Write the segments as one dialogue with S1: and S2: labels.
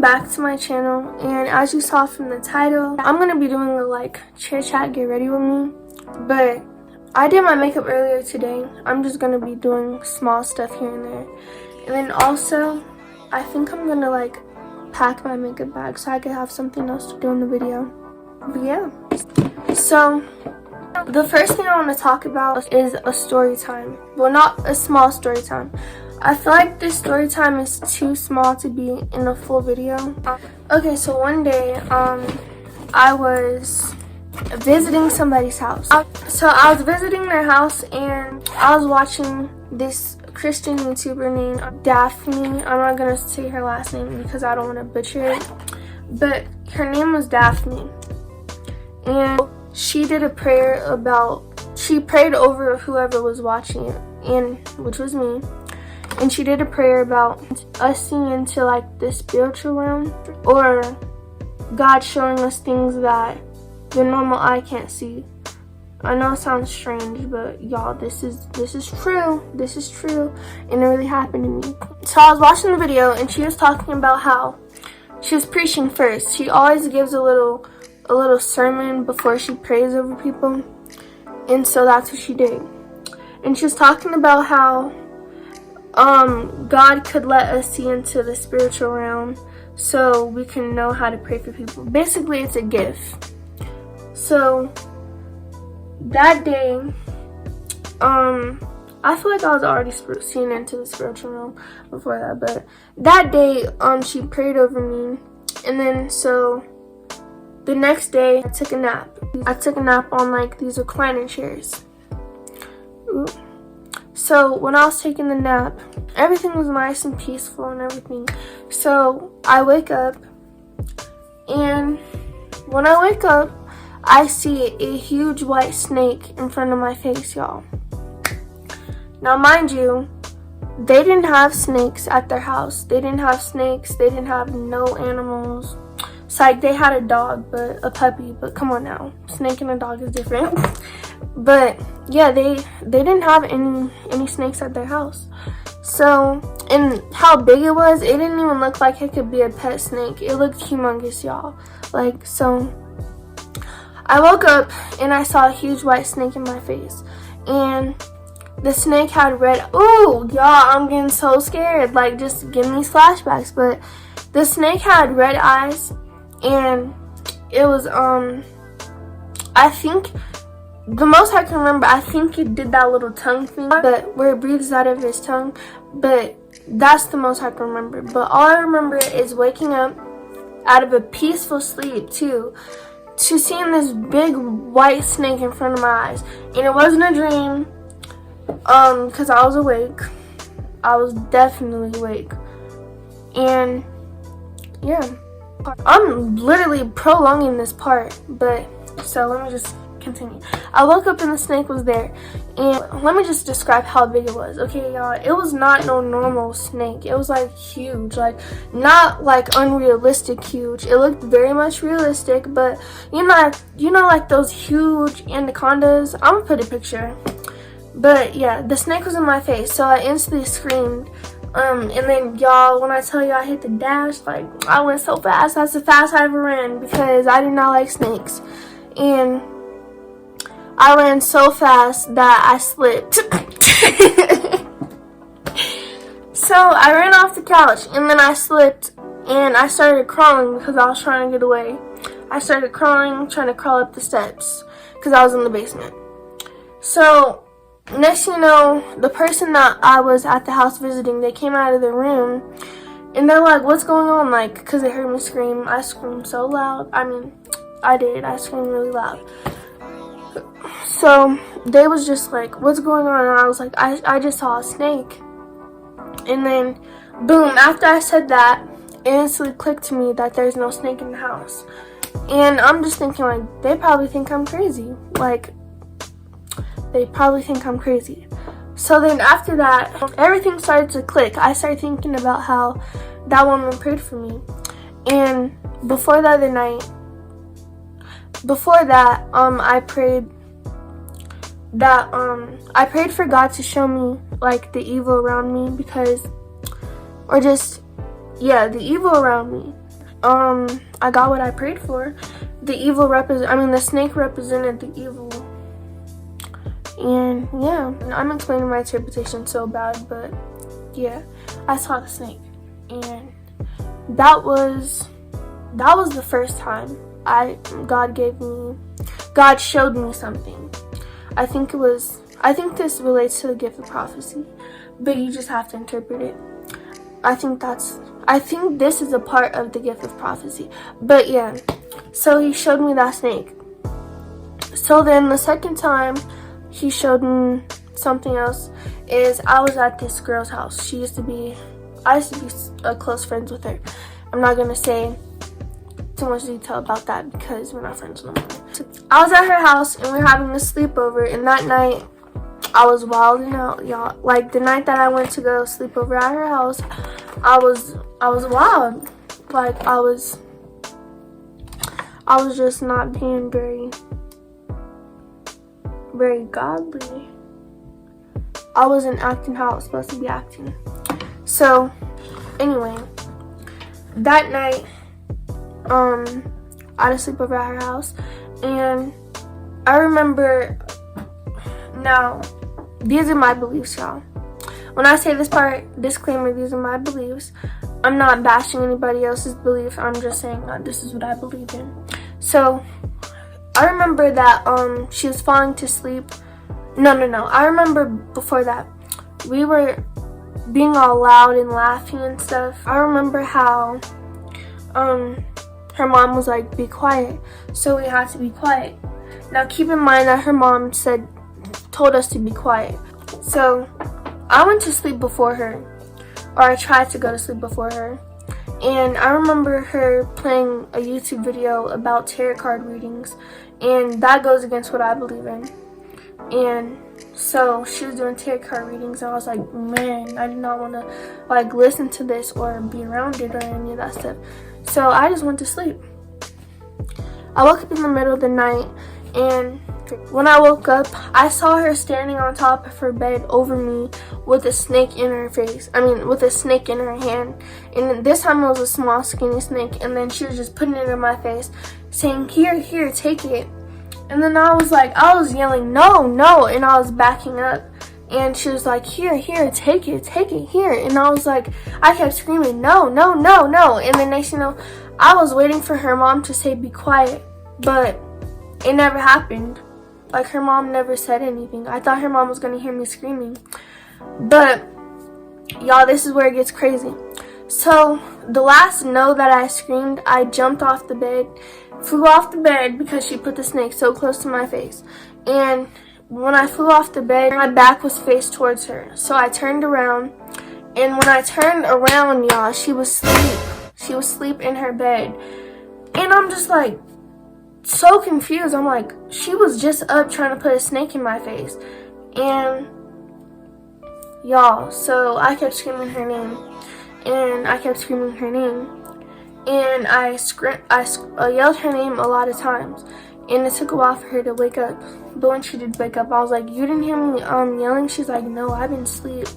S1: back to my channel, and as you saw from the title, I'm gonna be doing a like chit chat, get ready with me. But I did my makeup earlier today. I'm just gonna be doing small stuff here and there. And then also, I think I'm gonna like pack my makeup bag so I could have something else to do in the video. But yeah. So the first thing I want to talk about is a story time. Well, not a small story time. I feel like this story time is too small to be in a full video. Okay, so one day, I was visiting somebody's house. So I was visiting their house and I was watching this Christian YouTuber named Daphne. I'm not gonna say her last name because I don't want to butcher it, but her name was Daphne. And she did a prayer she prayed over whoever was watching it, and which was me. And she did a prayer about us seeing into like the spiritual realm, or God showing us things that the normal eye can't see. I know it sounds strange, but y'all, this is true. This is true, and it really happened to me. So I was watching the video, and she was talking about how she was preaching first. She always gives a little sermon before she prays over people, and so that's what she did. And she was talking about how God could let us see into the spiritual realm so we can know how to pray for people. Basically, it's a gift. So that day, I feel like I was already seeing into the spiritual realm before that, but that day, she prayed over me, and then so the next day, I took a nap. I took a nap on like these recliner chairs. Ooh. So when I was taking the nap, everything was nice and peaceful and everything. So I wake up, and when I wake up, I see a huge white snake in front of my face, y'all. Now mind you, they didn't have snakes at their house. They didn't have snakes. They didn't have no animals. It's like they had a dog, but a puppy. But come on now, snake and a dog is different. But yeah, they didn't have any snakes at their house. So, and how big it was, it didn't even look like it could be a pet snake. It looked humongous, y'all. Like, so I woke up and I saw a huge white snake in my face, and the snake had red. Ooh, y'all, I'm getting so scared. Like, just giving me flashbacks. But the snake had red eyes, and it was I think the most I can remember, I think it did that little tongue thing, but where it breathes out of his tongue. But that's the most I can remember. But all I remember is waking up out of a peaceful sleep to seeing this big white snake in front of my eyes. And it wasn't a dream, because I was awake. I was definitely awake. And yeah, I'm literally prolonging this part, but so let me just continue. I woke up and the snake was there, and let me just describe how big it was. Okay, y'all, it was not no normal snake. It was like huge, like not like unrealistic huge. It looked very much realistic, but you know like those huge anacondas. I'm gonna put a picture. But yeah, the snake was in my face, so I instantly screamed. And then y'all, when I tell you I hit the dash, like I went so fast. That's the fastest I ever ran because I did not like snakes. And I ran so fast that I slipped. So I ran off the couch, and then I slipped, and I started crawling because I was trying to get away. I started crawling, trying to crawl up the steps because I was in the basement. So next thing you know, the person that I was at the house visiting, they came out of their room, and they're like, what's going on? Like, because they heard me scream. I screamed so loud. I mean, I screamed really loud. So they was just like, what's going on? And I was like, I just saw a snake. And then boom, after I said that, it instantly clicked to me that there's no snake in the house. And I'm just thinking, like, they probably think I'm crazy. Like, they probably think I'm crazy. So then after that, everything started to click. I started thinking about how that woman prayed for me. And before that, I prayed for God to show me like the evil around me, because, or just, yeah, the evil around me, I got what I prayed for. The snake represented the evil. And yeah, I'm explaining my interpretation so bad, but yeah, I saw the snake, and that was the first time God showed me something. I think this relates to the gift of prophecy, but you just have to interpret it. I think this is a part of the gift of prophecy. But yeah, so he showed me that snake. So then the second time he showed me something else is I was at this girl's house. I used to be close friends with her. I'm not gonna say too much detail about that because we're not friends no more. I was at her house and we were having a sleepover, and that night I was wilding out, y'all. Like the night that I went to go sleep over at her house, I was wild. Like I was just not being very godly. I wasn't acting how I was supposed to be acting. So anyway, that night I had a sleepover at her house, and I remember, now these are my beliefs, y'all. When I say this part, disclaimer, these are my beliefs. I'm not bashing anybody else's belief. I'm just saying that this is what I believe in. So I remember that she was falling to sleep. No. I remember before that we were being all loud and laughing and stuff. I remember how her mom was like, be quiet. So we had to be quiet. Now keep in mind that her mom told us to be quiet. So I went to sleep before her, or I tried to go to sleep before her. And I remember her playing a YouTube video about tarot card readings, and that goes against what I believe in. And so she was doing tarot card readings, and I was like, man, I did not want to like listen to this or be around it or any of that stuff. So I just went to sleep. I woke up in the middle of the night, and when I woke up, I saw her standing on top of her bed over me with a snake in her face. With a snake in her hand. And this time it was a small, skinny snake. And then she was just putting it in my face, saying, here, take it. And then I was yelling, no. And I was backing up. And she was like, here, take it, here. And I kept screaming, no. And then next, I was waiting for her mom to say, be quiet. But it never happened. Like, her mom never said anything. I thought her mom was going to hear me screaming. But, y'all, this is where it gets crazy. So, the last no that I screamed, I jumped off the bed, flew off the bed because she put the snake so close to my face. And when I flew off the bed, my back was faced towards her. So, I turned around. And when I turned around, y'all, she was asleep. She was asleep in her bed. And I'm just like, so confused. I'm like, she was just up trying to put a snake in my face. And y'all, so I kept screaming her name, and I yelled her name a lot of times, and it took a while for her to wake up. But when she did wake up, I was like, you didn't hear me yelling? She's like, no, I've been asleep.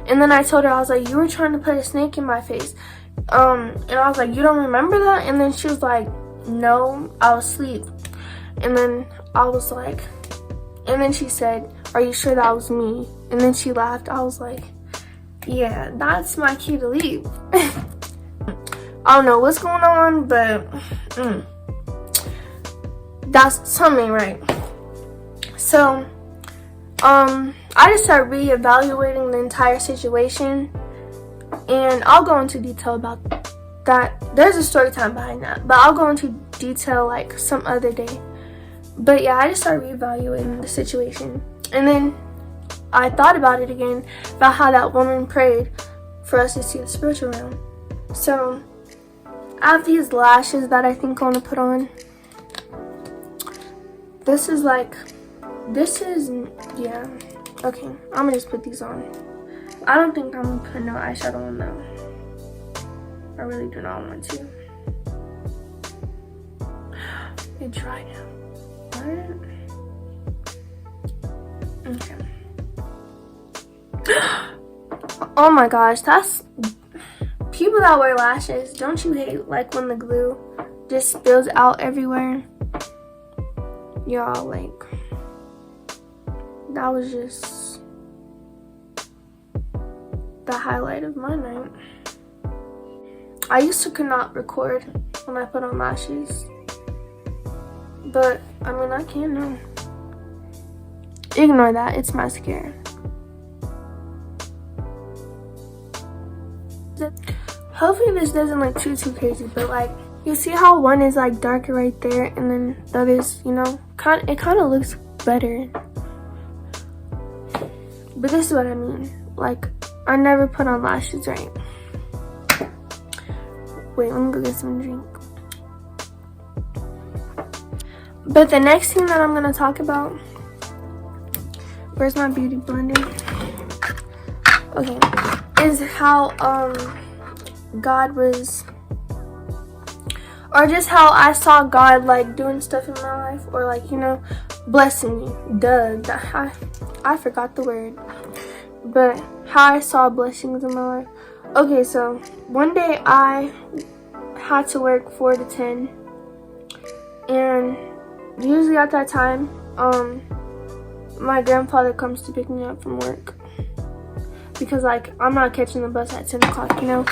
S1: And then I told her, I was like, you were trying to put a snake in my face. And I was like, you don't remember that? And then she was like, no, I was asleep. And then I was like, and then she said, are you sure that was me? And then she laughed. I was like, yeah, that's my cue to leave. I don't know what's going on, but that's something, right? So I just started reevaluating the entire situation, and I'll go into detail about that. There's a story time behind that, but I'll go into detail like some other day. But yeah, I just started reevaluating the situation, and then I thought about it again, about how that woman prayed for us to see the spiritual realm. So I have these lashes that I think I want to put on. Yeah, okay, I'm gonna just put these on. I don't think I'm gonna put no eyeshadow on though. I really do not want to. It's dry now. What? Okay. Oh my gosh, that's people that wear lashes, don't you hate like when the glue just spills out everywhere? Y'all, like, that was just the highlight of my night. I used to could not record when I put on lashes, but I mean, I can now. Ignore that, it's mascara. Hopefully this doesn't look too crazy, but like, you see how one is like darker right there, and then the other is, you know, it kind of looks better. But this is what I mean. Like, I never put on lashes right. Wait, let me go get some drink. But the next thing that I'm gonna talk about, where's my beauty blender? Okay, is how God was, or just how I saw God like doing stuff in my life, or like, you know, blessing me. I forgot the word, but how I saw blessings in my life. Okay, so one day I had to work 4 to 10, and usually at that time, my grandfather comes to pick me up from work, because like, I'm not catching the bus at 10 o'clock, you know.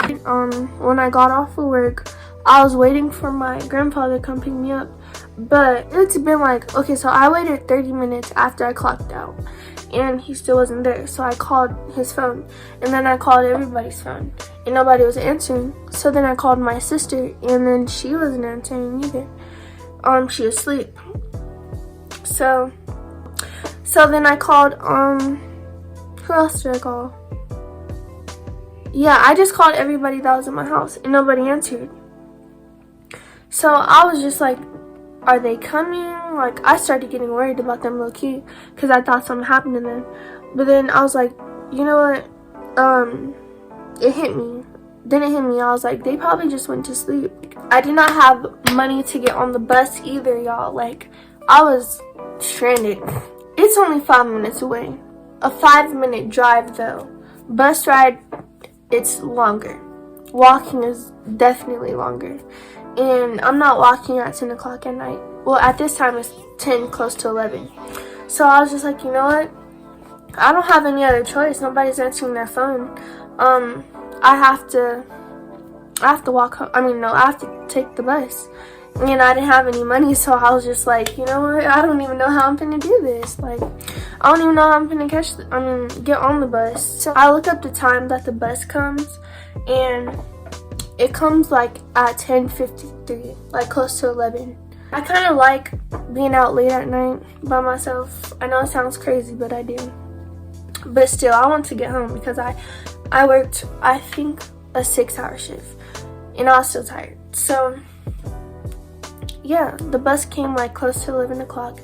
S1: When I got off of work, I was waiting for my grandfather to come pick me up, but it's been like, okay, so I waited 30 minutes after I clocked out, and he still wasn't there. So I called his phone, and then I called everybody's phone, and nobody was answering. So then I called my sister, and then she wasn't answering either. She was asleep. So then I called, who else did I call? Yeah, I just called everybody that was in my house, and nobody answered. So I was just like, are they coming? Like, I started getting worried about them low key, because I thought something happened to them. But then I was like, you know what? It hit me. Then it hit me. I was like, they probably just went to sleep. I did not have money to get on the bus either, y'all. Like, I was stranded. It's only 5 minutes away. A 5-minute drive though. Bus ride, it's longer. Walking is definitely longer. And I'm not walking at 10 o'clock at night. Well, at this time it's 10, close to 11. So I was just like, you know what? I don't have any other choice. Nobody's answering their phone. I have to walk home. I mean, no, I have to take the bus. And I didn't have any money, so I was just like, you know what? I don't even know how I'm gonna do this. Like, I don't even know how I'm gonna get on the bus. So I look up the time that the bus comes, and it comes like at 10:53, like close to 11. I kind of like being out late at night by myself. I know it sounds crazy, but I do. But still, I want to get home because I worked, I think, a 6-hour shift, and I was still tired. So yeah, the bus came like close to 11 o'clock.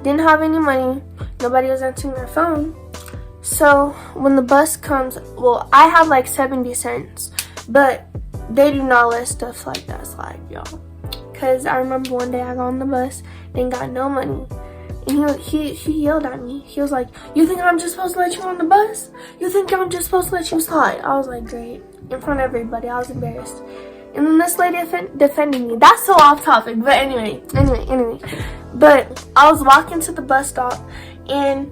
S1: Didn't have any money. Nobody was answering their phone. So when the bus comes, well, I have like 70 cents, but they do not let stuff like that slide, y'all. Because I remember one day I got on the bus, didn't got no money. And he yelled at me. He was like, you think I'm just supposed to let you on the bus? You think I'm just supposed to let you slide? I was like, great. In front of everybody, I was embarrassed. And then this lady defended me. That's so off topic, but anyway. But I was walking to the bus stop, and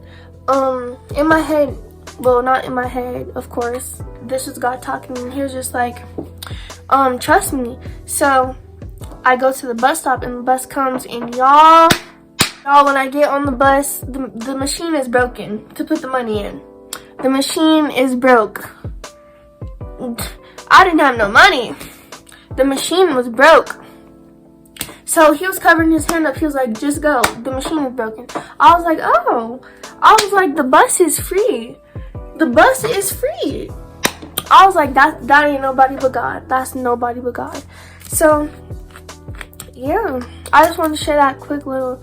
S1: in my head, well, not in my head, of course, this was God talking, and he was just like, trust me. So I go to the bus stop, and the bus comes, and y'all, when I get on the bus, the machine is broken to put the money in. The machine is broke. I didn't have no money. The machine was broke. So he was covering his hand up. He was like, just go. The machine is broken. I was like, oh. I was like, the bus is free. The bus is free. I was like, that ain't nobody but God. That's nobody but God. So yeah, I just wanted to share that quick little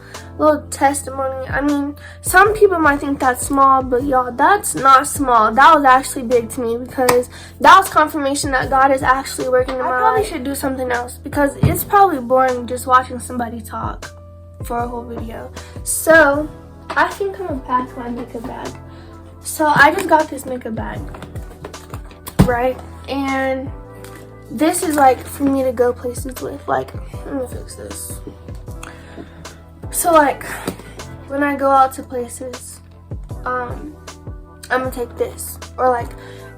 S1: testimony. I mean, some people might think that's small, but y'all, that's not small. That was actually big to me, because that was confirmation that God is actually working in my life. I probably should do something else, because it's probably boring just watching somebody talk for a whole video. So I think I'm gonna pack my makeup bag. So I just got this makeup bag, right? And this is like for me to go places with. Like, let me fix this. So like when I go out to places, I'm gonna take this. Or like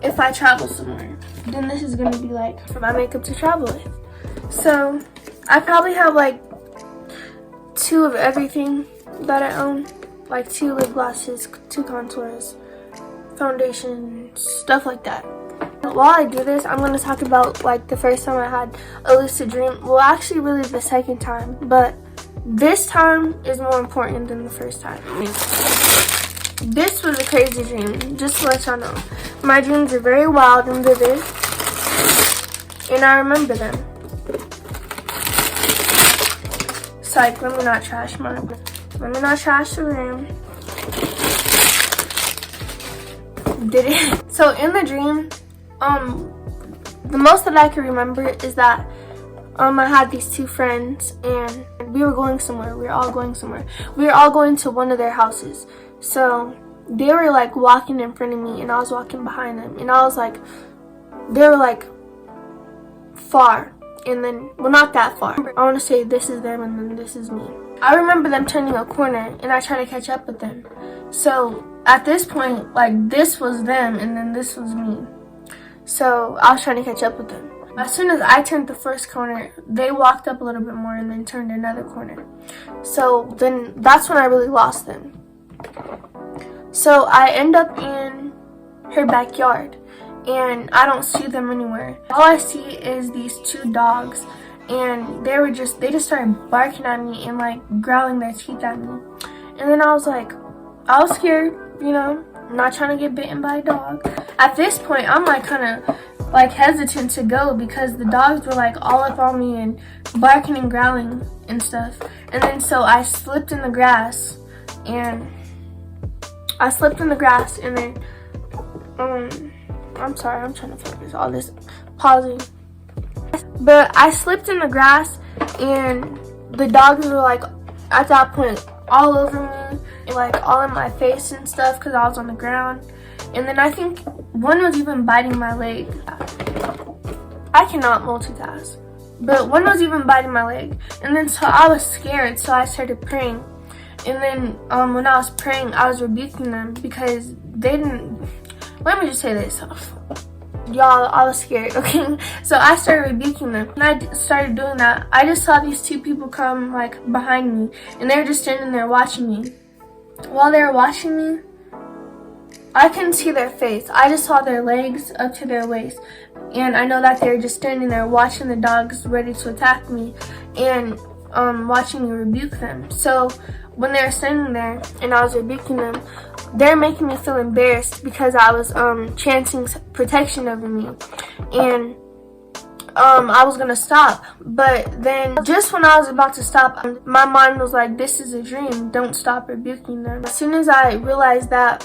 S1: if I travel somewhere, then this is gonna be like for my makeup to travel with. So I probably have like 2 of everything that I own. Like 2 lip glosses, 2 contours, foundation, stuff like that. While I do this, I'm going to talk about like the first time I had a lucid dream. Well, actually really the second time, but this time is more important than the first time. This was a crazy dream, just to let y'all know. My dreams are very wild and vivid, and I remember them. Psych, let me not trash the room. Did it? So in the dream, the most that I can remember is that I had these 2 friends and we were going somewhere. We were all going somewhere. We were all going to one of their houses. So they were like walking in front of me and I was walking behind them. And I was like, they were like far. And then, well, not that far. I want to say this is them and then this is me. I remember them turning a corner and I tried to catch up with them. So at this point, like this was them and then this was me. So I was trying to catch up with them. As soon as I turned the first corner, they walked up a little bit more and then turned another corner. So then that's when I really lost them. So I end up in her backyard and I don't see them anywhere. All I see is these 2 dogs and they just started barking at me and like growling their teeth at me. And then I was scared, you know, I'm not trying to get bitten by a dog. At this point, I'm like kind of like hesitant to go because the dogs were like all up on me and barking and growling and stuff. And then so I slipped in the grass and then I'm sorry, I'm trying to focus all this pausing. But I slipped in the grass and the dogs were like at that point all over me and like all in my face and stuff because I was on the ground. And then I think one was even biting my leg. I cannot multitask. But one was even biting my leg. And then so I was scared, so I started praying. And then when I was praying, I was rebuking them because they didn't... Let me just say this. Y'all, I was scared, okay? So I started rebuking them. When I started doing that, I just saw these 2 people come like behind me. And they were just standing there watching me. While they were watching me, I couldn't see their face. I just saw their legs up to their waist. And I know that they were just standing there watching the dogs ready to attack me. And watching me rebuke them. So when they were standing there and I was rebuking them, they're making me feel embarrassed because I was chanting protection over me. And I was gonna stop, but then just when I was about to stop, my mind was like, this is a dream, don't stop rebuking them. As soon as I realized that,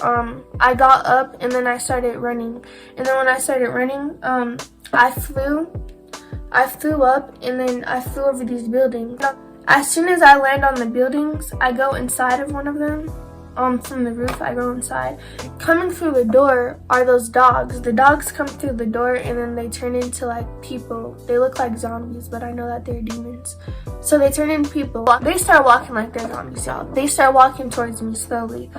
S1: I got up and then I started running. And then when I started running, I flew up and then I flew over these buildings. As soon as I land on the buildings, I go inside of one of them. From the roof, I go inside. Coming through the door are those dogs. The dogs come through the door and then they turn into like people. They look like zombies, but I know that they're demons. So they turn into people. They start walking like they're zombies, y'all. They start walking towards me slowly.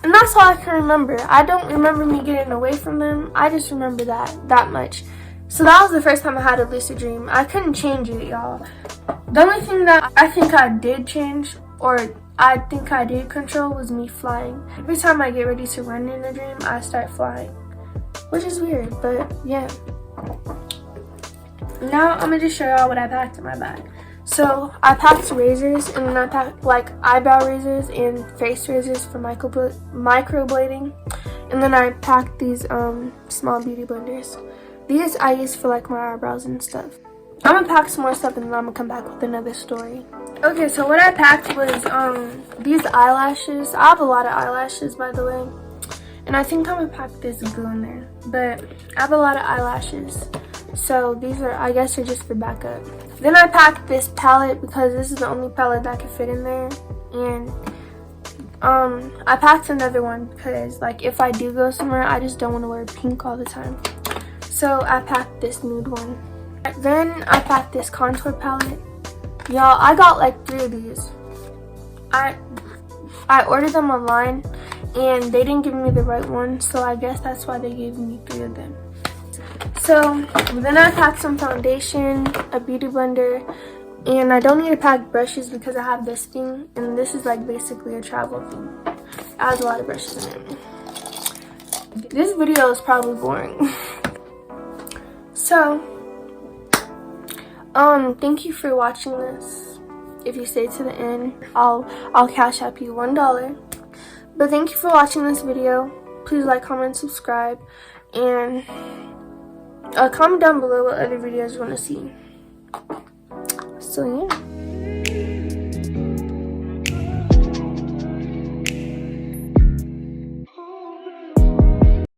S1: And that's all I can remember. I don't remember me getting away from them. I just remember that much. So that was the first time I had a lucid dream. I couldn't change it, y'all. The only thing that I think I did change, or I think I did control, was me flying. Every time I get ready to run in a dream, I start flying. Which is weird, but yeah. Now I'm gonna just show y'all what I packed in my bag. So I packed razors, and then I packed like eyebrow razors and face razors for microblading. And then I packed these small beauty blenders. These I use for like my eyebrows and stuff. I'm gonna pack some more stuff and then I'm gonna come back with another story. Okay, so what I packed was these eyelashes. I have a lot of eyelashes, by the way. And I think I'm gonna pack this glue in there. But I have a lot of eyelashes. So these are, I guess, are just for backup. Then I packed this palette because this is the only palette that could fit in there. And I packed another one because like if I do go somewhere, I just don't want to wear pink all the time. So I packed this nude one. Then I packed this contour palette. Y'all, I got like 3 of these. I ordered them online and they didn't give me the right one, so I guess that's why they gave me 3 of them. So then I packed some foundation, a beauty blender, and I don't need to pack brushes because I have this thing, and this is like basically a travel thing. It has a lot of brushes in it. This video is probably boring. So thank you for watching this. If you stay to the end, I'll cash app you $1. But thank you for watching this video. Please like, comment, subscribe, and comment down below what other videos you want to see. So yeah.